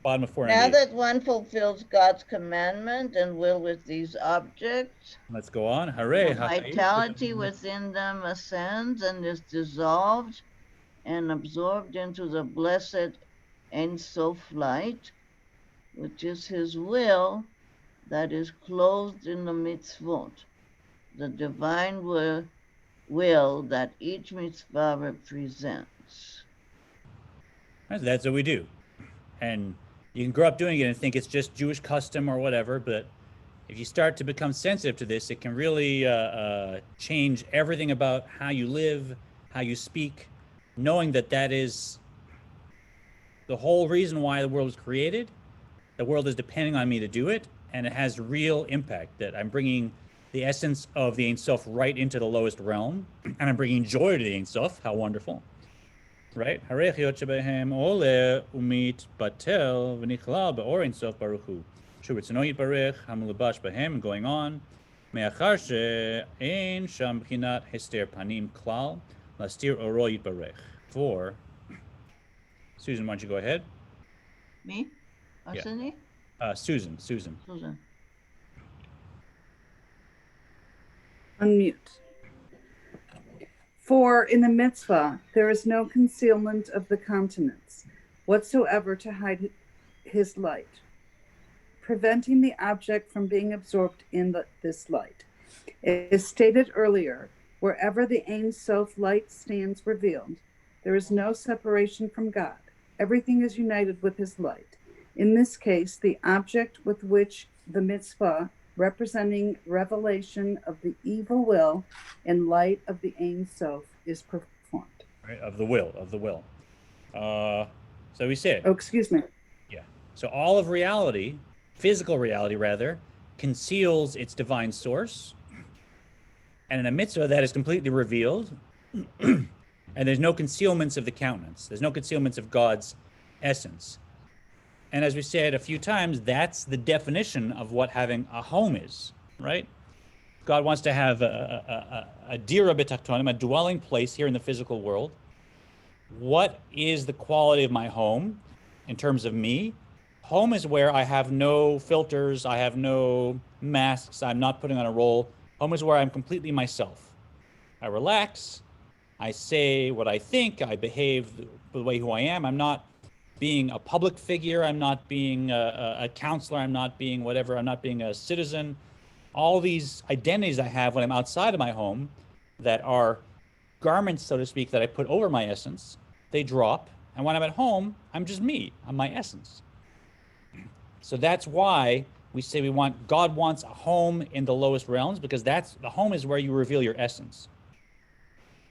bottom of 498. now that one fulfills God's commandment and will with these objects, let's go on. Hooray! The vitality within them ascends and is dissolved and absorbed into the blessed Ein Sof light, which is His will, that is clothed in the mitzvot, the divine will that each mitzvah represents. That's what we do. And you can grow up doing it and think it's just Jewish custom or whatever, but if you start to become sensitive to this, it can really change everything about how you live, how you speak, knowing that that is the whole reason why the world was created. The world is depending on me to do it, and it has real impact, that I'm bringing the essence of the Ein Sof right into the lowest realm, and I'm bringing joy to the Ein Sof. How wonderful. right? Harechiyot shebehem ole umitbatel v'nichlal be'or ein sof baruch hu. Shuritzono yitbarech hamulabash behem, and going on. Me'achar she'ein sham b'chinat hester panim klal lastir oro yitbarech. For Susan, why don't you go ahead? Me? What's the name? Susan. Susan. Unmute. For in the mitzvah, there is no concealment of the countenance whatsoever to hide his light, preventing the object from being absorbed in this light. It is stated earlier, wherever the Ein Sof light stands revealed, there is no separation from God. Everything is united with his light. In this case, the object with which the mitzvah, representing revelation of the evil will in light of the Ein Sof, is performed. Right, of the will. So we said. Oh, excuse me. Yeah. So all of reality, physical reality rather, conceals its divine source. And in a mitzvah that is completely revealed, and there's no concealments of the countenance. There's no concealments of God's essence. And as we said a few times, that's the definition of what having a home is, right? God wants to have a dira b'taktonim, a dwelling place here in the physical world. What is the quality of my home in terms of me? Home is where I have no filters, I have no masks, I'm not putting on a role. Home is where I'm completely myself. I relax, I say what I think, I behave the way who I am. I'm not being a public figure, I'm not being a counselor, I'm not being whatever, I'm not being a citizen. All these identities I have when I'm outside of my home that are garments, so to speak, that I put over my essence, they drop. And when I'm at home, I'm just me, I'm my essence. So that's why we say God wants a home in the lowest realms, because the home is where you reveal your essence.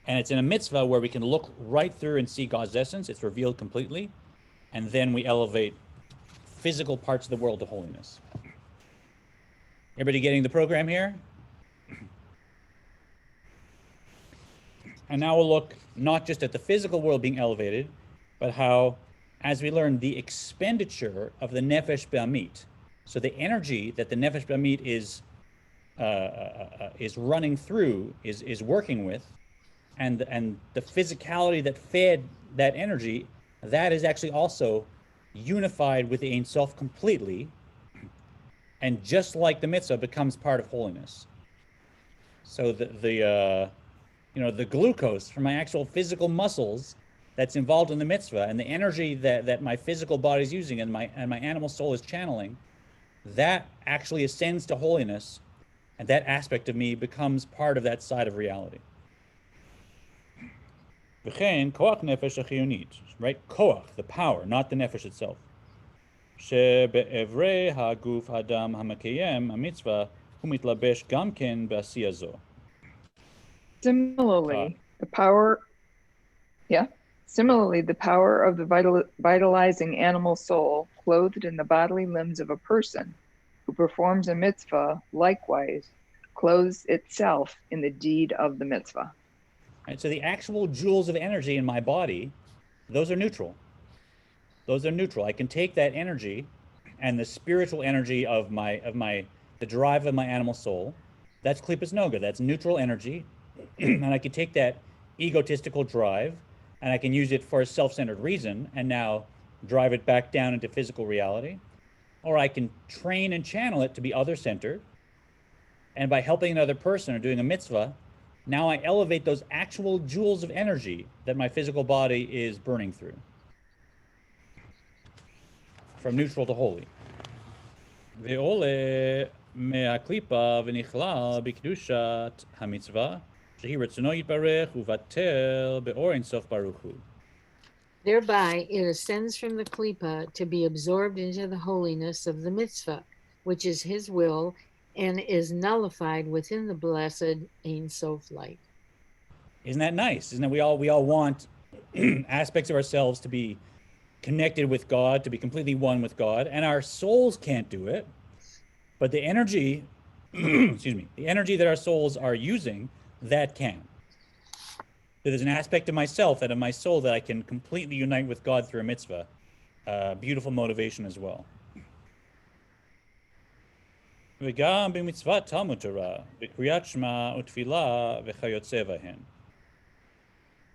And it's in a mitzvah where we can look right through and see God's essence. It's revealed completely. And then we elevate physical parts of the world to holiness. Everybody getting the program here? And now we'll look not just at the physical world being elevated, but how, as we learn, the expenditure of the nefesh be'amit, so the energy that the nefesh be'amit is running through, is working with, and the physicality that fed that energy, that is actually also unified with the Ein Sof completely, and just like the mitzvah, becomes part of holiness. So the glucose from my actual physical muscles that's involved in the mitzvah, and the energy that my physical body is using and my animal soul is channeling, that actually ascends to holiness, and that aspect of me becomes part of that side of reality. V'chein koach nefesh hachiyunit, right? Koach, the power, not the nefesh itself. Shebe'evrei haguf hadam hamakayem hamitzvah hu mitlabesh gam ken b'asiyah zo. Similarly, the power of the vitalizing animal soul clothed in the bodily limbs of a person who performs a mitzvah likewise clothes itself in the deed of the mitzvah. Right, so the actual joules of energy in my body, those are neutral. I can take that energy and the spiritual energy of the drive of my animal soul. That's klipas noga. That's neutral energy, and I can take that egotistical drive, and I can use it for a self-centered reason, and now drive it back down into physical reality. Or I can train and channel it to be other-centered, and by helping another person or doing a mitzvah, now I elevate those actual joules of energy that my physical body is burning through. From neutral to holy. Ve'ole me'aklipa v'nichlal b'kedushat hamitzvah shehi retzono yitbarech uvatel be'or ein sof baruch hu. Thereby it ascends from the klipa to be absorbed into the holiness of the mitzvah, which is his will, and is nullified within the blessed Ein Sof light. Isn't that nice? Isn't that we all want aspects of ourselves to be connected with God, to be completely one with God, and our souls can't do it, but the energy, the energy that our souls are using, that can. there's an aspect of myself, that of my soul, that I can completely unite with God through a mitzvah. Beautiful motivation as well. וגם במצוות תלמוד תורה, בקריאת שמע ותפילה וכיוצא בהן.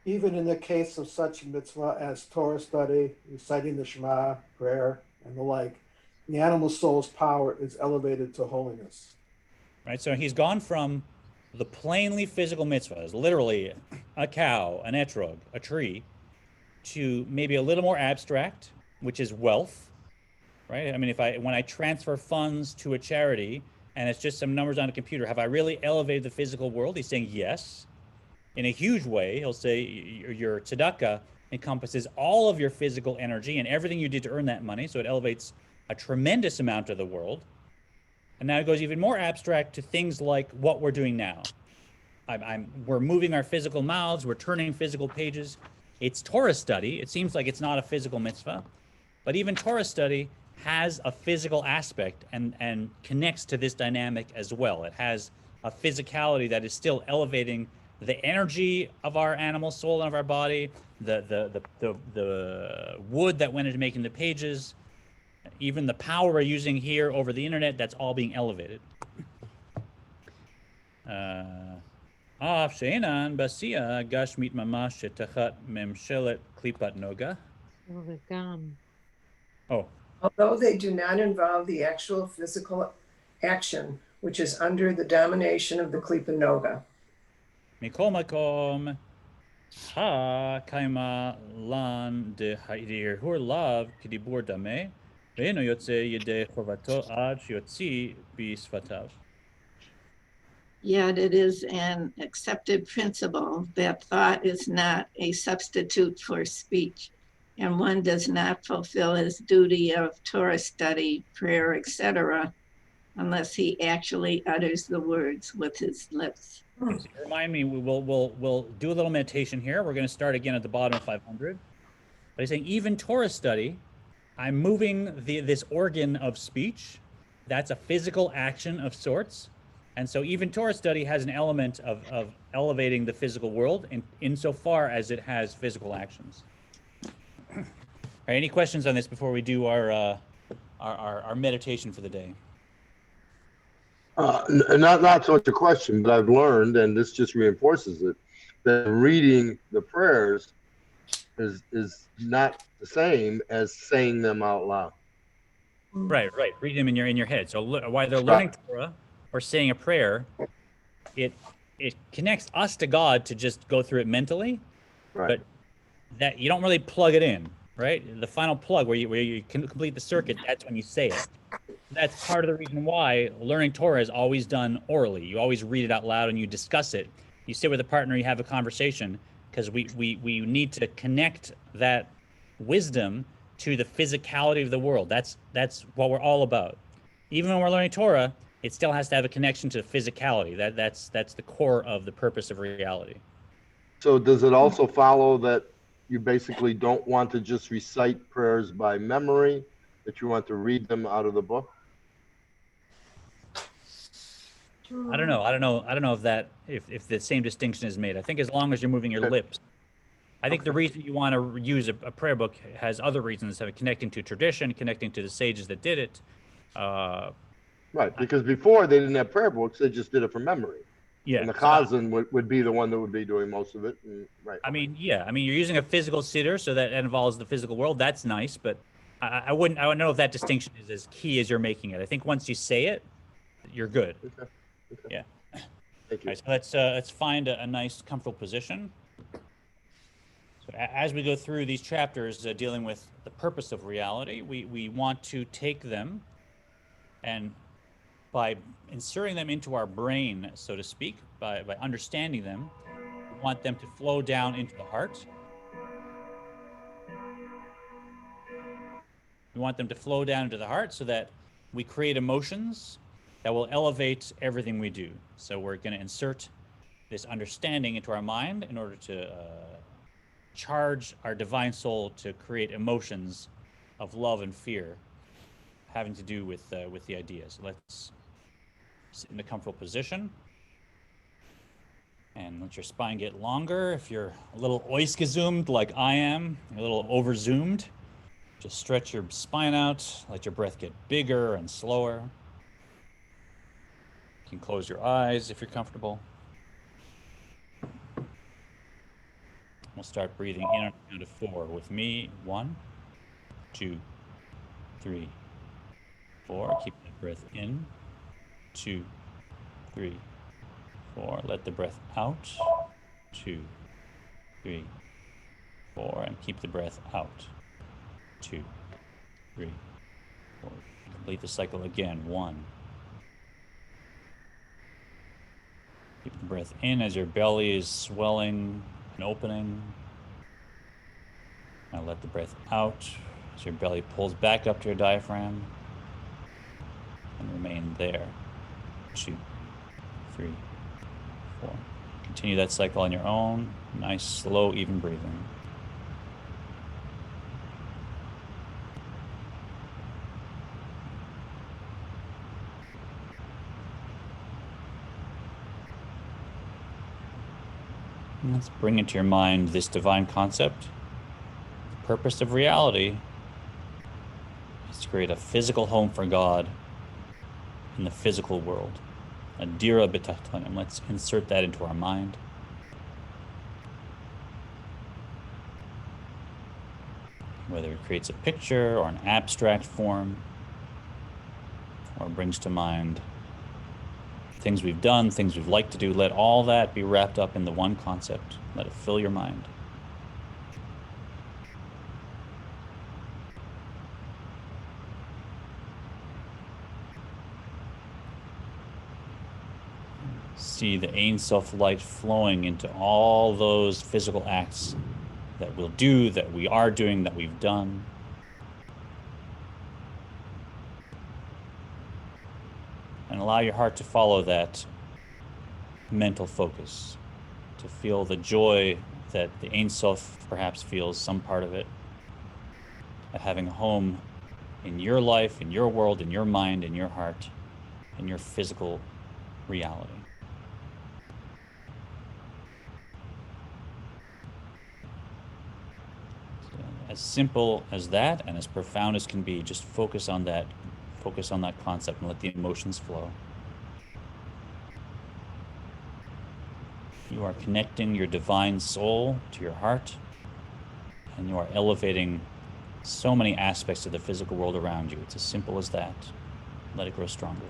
Even in the case of such mitzvah as Torah study, reciting the Shema, prayer, and the like, the animal soul's power is elevated to holiness. Right, so he's gone from the plainly physical mitzvahs, literally a cow, an etrog, a tree, to maybe a little more abstract, which is wealth, right? I mean, when I transfer funds to a charity and it's just some numbers on a computer, have I really elevated the physical world? He's saying yes. In a huge way, he'll say your tzedakah encompasses all of your physical energy and everything you did to earn that money, so it elevates a tremendous amount of the world. And now it goes even more abstract to things like what we're doing now. We're moving our physical mouths, we're turning physical pages. It's Torah study. It seems like it's not a physical mitzvah, but even Torah study has a physical aspect and connects to this dynamic as well. It has a physicality that is still elevating the energy of our animal soul and of our body, the wood that went into making the pages, even the power we're using here over the internet, that's all being elevated. אף שאינן בעשייה גשמית ממש שתחת ממשלת קליפת נוגה. Oh. Although they do not involve the actual physical action, which is under the domination of the Klipa Noga. מכל מקום, הקיימה לן דהרהור לאו כדיבור דמה, ואינו יוצא ידי חובתו עד שיוציא בשפתיו. Yet it is an accepted principle that thought is not a substitute for speech, and one does not fulfill his duty of Torah study, prayer, etc., unless he actually utters the words with his lips. Remind me, we'll do a little meditation here. We're going to start again at the bottom of 500. But he's saying even Torah study, I'm moving this organ of speech. That's a physical action of sorts. And so even Torah study has an element of elevating the physical world insofar as it has physical actions. All right, any questions on this before we do our meditation for the day? Not so much a question, but I've learned, and this just reinforces it, that reading the prayers is not the same as saying them out loud. Right. Read them in your head. So while they're learning Torah or saying a prayer, it connects us to God to just go through it mentally, right? But that you don't really plug it in, right? The final plug where you can complete the circuit, that's when you say it. That's part of the reason why learning Torah is always done orally. You always read it out loud and you discuss it. You sit with a partner, you have a conversation, because we need to connect that wisdom to the physicality of the world. That's what we're all about. Even when we're learning Torah, it still has to have a connection to physicality. That's the core of the purpose of reality. So does it also follow that you basically don't want to just recite prayers by memory, that you want to read them out of the book? I don't know if the same distinction is made. I think as long as you're moving your lips. I think the reason you want to use a prayer book has other reasons, connecting to tradition, connecting to the sages that did it. Right, because before they didn't have prayer books, they just did it from memory. Yeah. And the Chazan would be the one that would be doing most of it. Right. I mean, you're using a physical siddur, so that involves the physical world. That's nice, but I wouldn't know if that distinction is as key as you're making it. I think once you say it, you're good. Okay. Yeah. Thank you. All right, so let's find a nice, comfortable position. So as we go through these chapters dealing with the purpose of reality, we want to take them and by inserting them into our brain, so to speak, by understanding them, we want them to flow down into the heart. We want them to flow down into the heart so that we create emotions that will elevate everything we do. So we're going to insert this understanding into our mind in order to charge our divine soul to create emotions of love and fear having to do with the ideas. Let's sit in a comfortable position. And let your spine get longer. If you're a little oiska-zoomed like I am, a little over-zoomed, just stretch your spine out. Let your breath get bigger and slower. You can close your eyes if you're comfortable. We'll start breathing in on a count of 4 with me. 1, 2, 3, 4. Keep the breath in. 2, 3, 4. Let the breath out. 2, 3, 4. And keep the breath out. 2, 3, 4. Complete the cycle again. 1. Keep the breath in as your belly is swelling and opening. Now let the breath out as your belly pulls back up to your diaphragm. And remain there. 2, 3, 4. Continue that cycle on your own. Nice, slow, even breathing. And let's bring into your mind this divine concept. The purpose of reality is to create a physical home for God in the physical world. Adira b'tachtonim. Let's insert that into our mind. Whether it creates a picture or an abstract form, or brings to mind things we've done, things we'd like to do, let all that be wrapped up in the one concept. Let it fill your mind. See the Ein Sof light flowing into all those physical acts that we'll do, that we are doing, that we've done. And allow your heart to follow that mental focus, to feel the joy that the Ein Sof perhaps feels, some part of it, at having a home in your life, in your world, in your mind, in your heart, in your physical reality. So, as simple as that and as profound as can be, just focus on that. Focus on that concept and let the emotions flow. You are connecting your divine soul to your heart, and you are elevating so many aspects of the physical world around you. It's as simple as that. Let it grow stronger.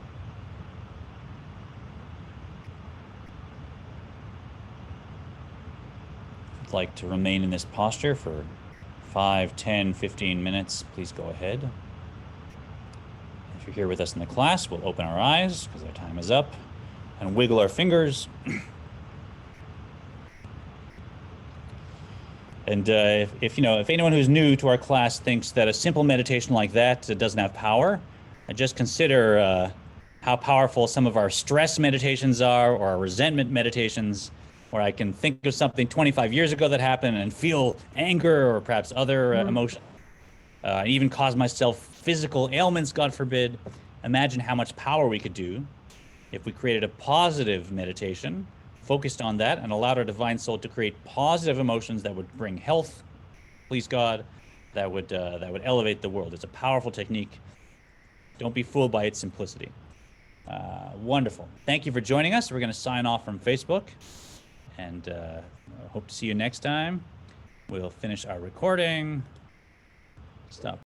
If you'd like to remain in this posture for 5, 10, 15 minutes, please go ahead. If you're here with us in the class, we'll open our eyes because our time is up and wiggle our fingers. And if anyone who's new to our class thinks that a simple meditation like that doesn't have power, just consider how powerful some of our stress meditations are, or our resentment meditations, where I can think of something 25 years ago that happened and feel anger or perhaps other emotions. Even cause myself physical ailments, God forbid. Imagine how much power we could do if we created a positive meditation, focused on that, and allowed our divine soul to create positive emotions that would bring health, please God, that would elevate the world. It's a powerful technique. Don't be fooled by its simplicity. Wonderful. Thank you for joining us. We're going to sign off from Facebook, and hope to see you next time. We'll finish our recording. Stop.